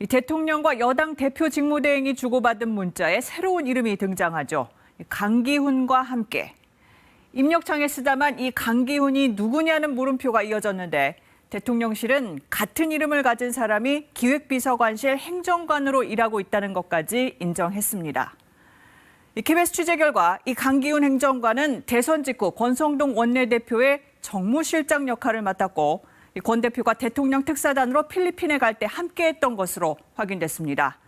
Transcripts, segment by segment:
이 대통령과 여당 대표 직무대행이 주고받은 문자에 새로운 이름이 등장하죠. 강기훈과 함께. 입력창에 쓰다만 이 강기훈이 누구냐는 물음표가 이어졌는데 대통령실은 같은 이름을 가진 사람이 기획비서관실 행정관으로 일하고 있다는 것까지 인정했습니다. 이 KBS 취재 결과 이 강기훈 행정관은 대선 직후 권성동 원내대표의 정무실장 역할을 맡았고 권 대표가 대통령 특사단으로 필리핀에 갈 때 함께했던 것으로 확인됐습니다.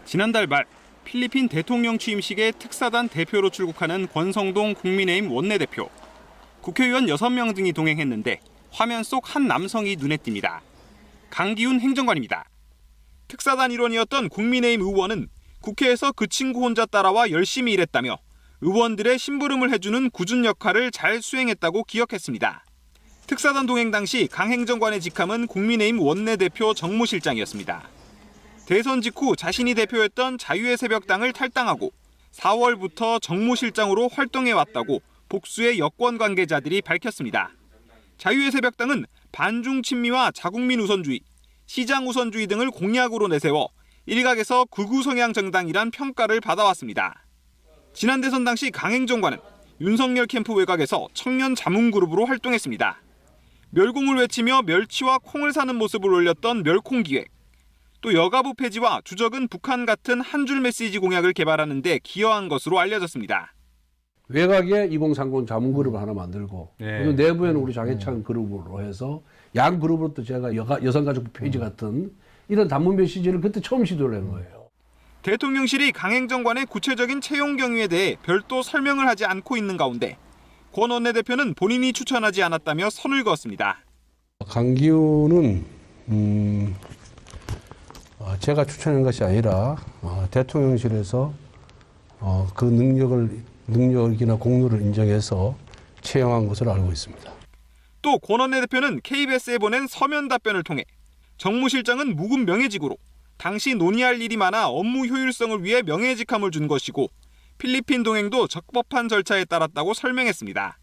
지난달 말 필리핀 대통령 취임식에 특사단 대표로 출국하는 권성동 국민의힘 원내대표. 국회의원 6명 등이 동행했는데 화면 속 한 남성이 눈에 띕니다. 강기훈 행정관입니다. 특사단 일원이었던 국민의힘 의원은 국회에서 그 친구 혼자 따라와 열심히 일했다며 의원들의 심부름을 해주는 꾸준 역할을 잘 수행했다고 기억했습니다. 특사단 동행 당시 강 행정관의 직함은 국민의힘 원내대표 정무실장이었습니다. 대선 직후 자신이 대표했던 자유의 새벽당을 탈당하고 4월부터 정무실장으로 활동해왔다고 복수의 여권 관계자들이 밝혔습니다. 자유의 새벽당은 반중 친미와 자국민 우선주의, 시장 우선주의 등을 공약으로 내세워 일각에서 극우 성향 정당이란 평가를 받아왔습니다. 지난 대선 당시 강 행정관은 윤석열 캠프 외곽에서 청년 자문그룹으로 활동했습니다. 멸공을 외치며 멸치와 콩을 사는 모습을 올렸던 멸콩기획, 또 여가부 폐지와 주적은 북한 같은 한 줄 메시지 공약을 개발하는 데 기여한 것으로 알려졌습니다. 외곽에 2030 자문그룹을 하나 만들고 그리고 내부에는 우리 장해찬 그룹으로 해서 양 그룹으로 또 제가 여성가족부 폐지 같은 이런 단문 메시지를 그때 처음 시도를 한 거예요. 대통령실이 강 행정관의 구체적인 채용 경위에 대해 별도 설명을 하지 않고 있는 가운데 권 원내대표는 본인이 추천하지 않았다며 선을 그었습니다. 강기훈은 제가 추천한 것이 아니라 대통령실에서 그 능력이나 공로를 인정해서 채용한 것으로 알고 있습니다. 또 권 원내대표는 KBS에 보낸 서면 답변을 통해 정무실장은 묵은 명예직으로 당시 논의할 일이 많아 업무 효율성을 위해 명예직함을 준 것이고 필리핀 동행도 적법한 절차에 따랐다고 설명했습니다.